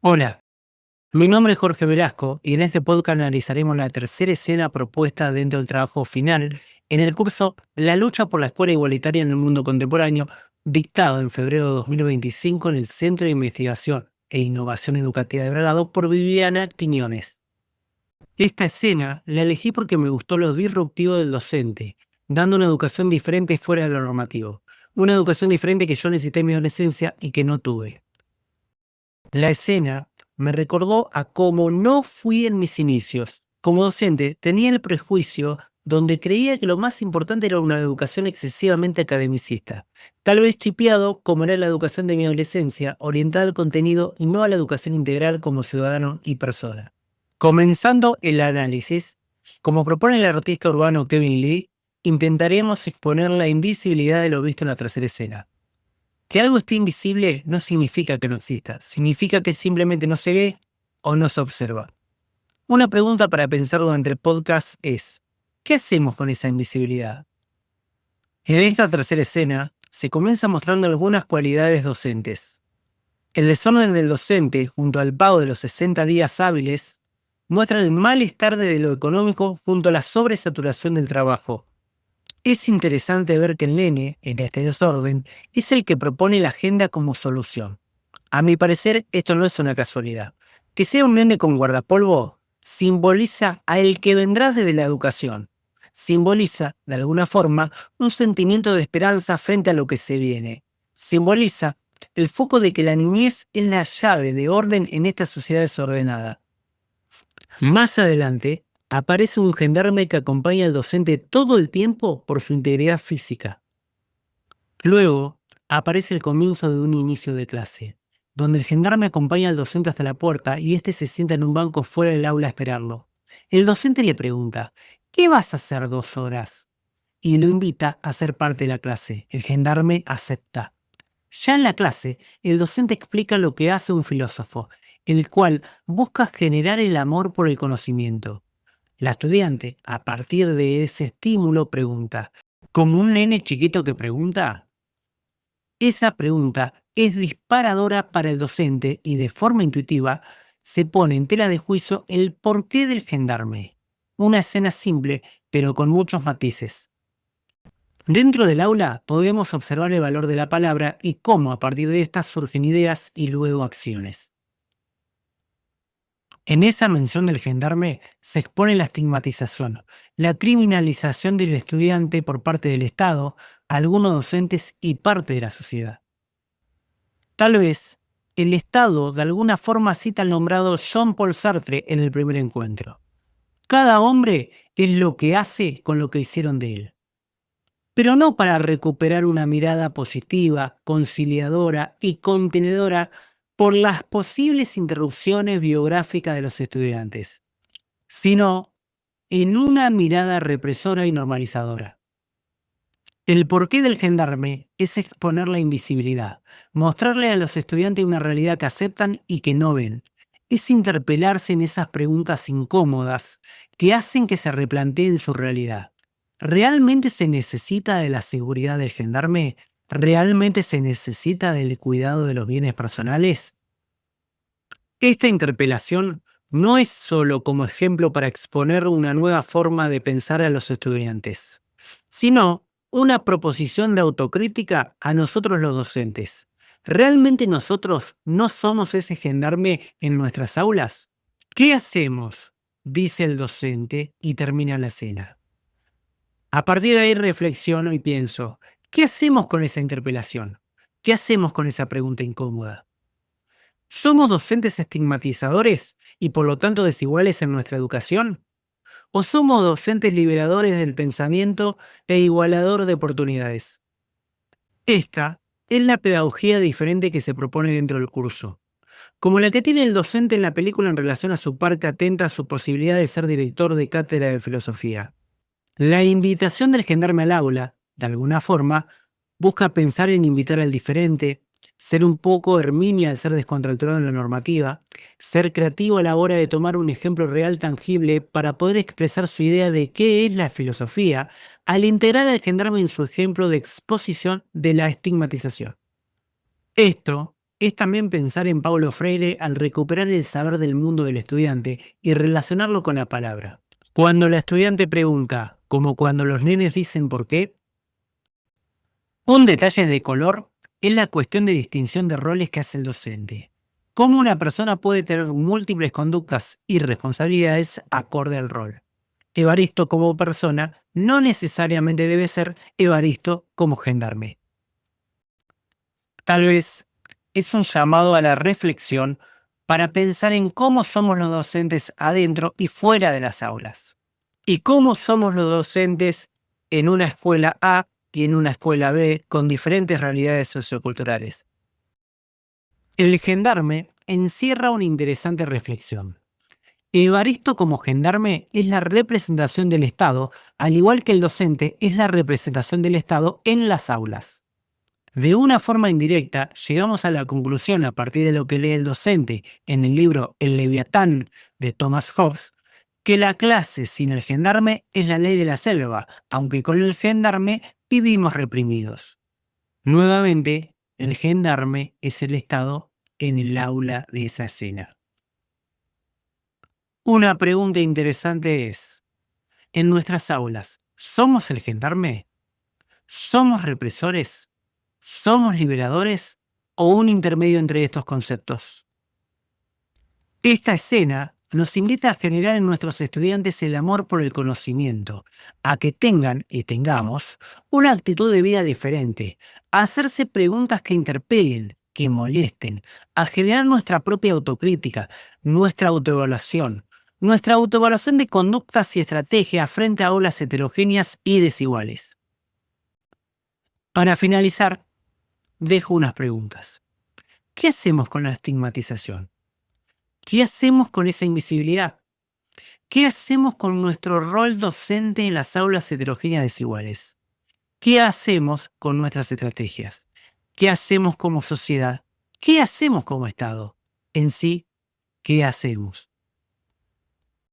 Hola, mi nombre es Jorge Velasco y en este podcast analizaremos la tercera escena propuesta dentro del trabajo final en el curso La lucha por la escuela igualitaria en el mundo contemporáneo, dictado en febrero de 2025 en el Centro de Investigación e Innovación Educativa de Bragado por Viviana Quiñones. Esta escena la elegí porque me gustó lo disruptivo del docente, dando una educación diferente fuera de lo normativo. Una educación diferente que yo necesité en mi adolescencia y que no tuve. La escena me recordó a cómo no fui en mis inicios. Como docente, tenía el prejuicio donde creía que lo más importante era una educación excesivamente academicista, tal vez chipeado como era la educación de mi adolescencia, orientada al contenido y no a la educación integral como ciudadano y persona. Comenzando el análisis, como propone el artista urbano Kevin Lee, intentaremos exponer la invisibilidad de lo visto en la tercera escena. Que algo esté invisible no significa que no exista, significa que simplemente no se ve o no se observa. Una pregunta para pensar durante el podcast es, ¿qué hacemos con esa invisibilidad? En esta tercera escena se comienza mostrando algunas cualidades docentes. El desorden del docente junto al pago de los 60 días hábiles muestra el malestar de lo económico junto a la sobresaturación del trabajo. Es interesante ver que el nene, en este desorden, es el que propone la agenda como solución. A mi parecer, esto no es una casualidad. Que sea un nene con guardapolvo simboliza a el que vendrá desde la educación. Simboliza, de alguna forma, un sentimiento de esperanza frente a lo que se viene. Simboliza el foco de que la niñez es la llave de orden en esta sociedad desordenada. Más adelante, aparece un gendarme que acompaña al docente todo el tiempo por su integridad física. Luego, aparece el comienzo de un inicio de clase, donde el gendarme acompaña al docente hasta la puerta y éste se sienta en un banco fuera del aula a esperarlo. El docente le pregunta, ¿qué vas a hacer 2 horas? Y lo invita a ser parte de la clase. El gendarme acepta. Ya en la clase, el docente explica lo que hace un filósofo, el cual busca generar el amor por el conocimiento. La estudiante, a partir de ese estímulo, pregunta. ¿Como un nene chiquito que pregunta? Esa pregunta es disparadora para el docente y de forma intuitiva se pone en tela de juicio el porqué del gendarme. Una escena simple, pero con muchos matices. Dentro del aula podemos observar el valor de la palabra y cómo a partir de estas surgen ideas y luego acciones. En esa mención del gendarme se expone la estigmatización, la criminalización del estudiante por parte del Estado, algunos docentes y parte de la sociedad. Tal vez el Estado de alguna forma cita al nombrado Jean-Paul Sartre en el primer encuentro. Cada hombre es lo que hace con lo que hicieron de él. Pero no para recuperar una mirada positiva, conciliadora y contenedora por las posibles interrupciones biográficas de los estudiantes, sino en una mirada represora y normalizadora. El porqué del gendarme es exponer la invisibilidad, mostrarle a los estudiantes una realidad que aceptan y que no ven. Es interpelarse en esas preguntas incómodas que hacen que se replanteen su realidad. ¿Realmente se necesita de la seguridad del gendarme? ¿Realmente se necesita del cuidado de los bienes personales? Esta interpelación no es solo como ejemplo para exponer una nueva forma de pensar a los estudiantes, sino una proposición de autocrítica a nosotros los docentes. ¿Realmente nosotros no somos ese gendarme en nuestras aulas? ¿Qué hacemos? Dice el docente y termina la escena. A partir de ahí reflexiono y pienso, ¿qué hacemos con esa interpelación? ¿Qué hacemos con esa pregunta incómoda? ¿Somos docentes estigmatizadores y por lo tanto desiguales en nuestra educación? ¿O somos docentes liberadores del pensamiento e igualador de oportunidades? Esta es la pedagogía diferente que se propone dentro del curso, como la que tiene el docente en la película en relación a su parte atenta a su posibilidad de ser director de cátedra de filosofía. La invitación del gendarme al aula, de alguna forma, busca pensar en invitar al diferente, ser un poco Herminia al ser descontracturado en la normativa, ser creativo a la hora de tomar un ejemplo real tangible para poder expresar su idea de qué es la filosofía, al integrar al gendarme en su ejemplo de exposición de la estigmatización. Esto es también pensar en Paulo Freire al recuperar el saber del mundo del estudiante y relacionarlo con la palabra. Cuando la estudiante pregunta, como cuando los nenes dicen por qué, un detalle de color es la cuestión de distinción de roles que hace el docente. Cómo una persona puede tener múltiples conductas y responsabilidades acorde al rol. Evaristo como persona no necesariamente debe ser Evaristo como gendarme. Tal vez es un llamado a la reflexión para pensar en cómo somos los docentes adentro y fuera de las aulas. Y cómo somos los docentes en una escuela A y en una escuela B con diferentes realidades socioculturales. El gendarme encierra una interesante reflexión. Evaristo como gendarme es la representación del Estado, al igual que el docente es la representación del Estado en las aulas. De una forma indirecta, llegamos a la conclusión a partir de lo que lee el docente en el libro El Leviatán de Thomas Hobbes, que la clase sin el gendarme es la ley de la selva, aunque con el gendarme vivimos reprimidos. Nuevamente, el gendarme es el Estado en el aula de esa escena. Una pregunta interesante es, en nuestras aulas, ¿somos el gendarme? ¿Somos represores? ¿Somos liberadores? ¿O un intermedio entre estos conceptos? Esta escena nos invita a generar en nuestros estudiantes el amor por el conocimiento, a que tengan y tengamos una actitud de vida diferente, a hacerse preguntas que interpelen, que molesten, a generar nuestra propia autocrítica, nuestra autoevaluación de conductas y estrategias frente a olas heterogéneas y desiguales. Para finalizar, dejo unas preguntas. ¿Qué hacemos con la estigmatización? ¿Qué hacemos con esa invisibilidad? ¿Qué hacemos con nuestro rol docente en las aulas heterogéneas desiguales? ¿Qué hacemos con nuestras estrategias? ¿Qué hacemos como sociedad? ¿Qué hacemos como Estado? En sí, ¿qué hacemos?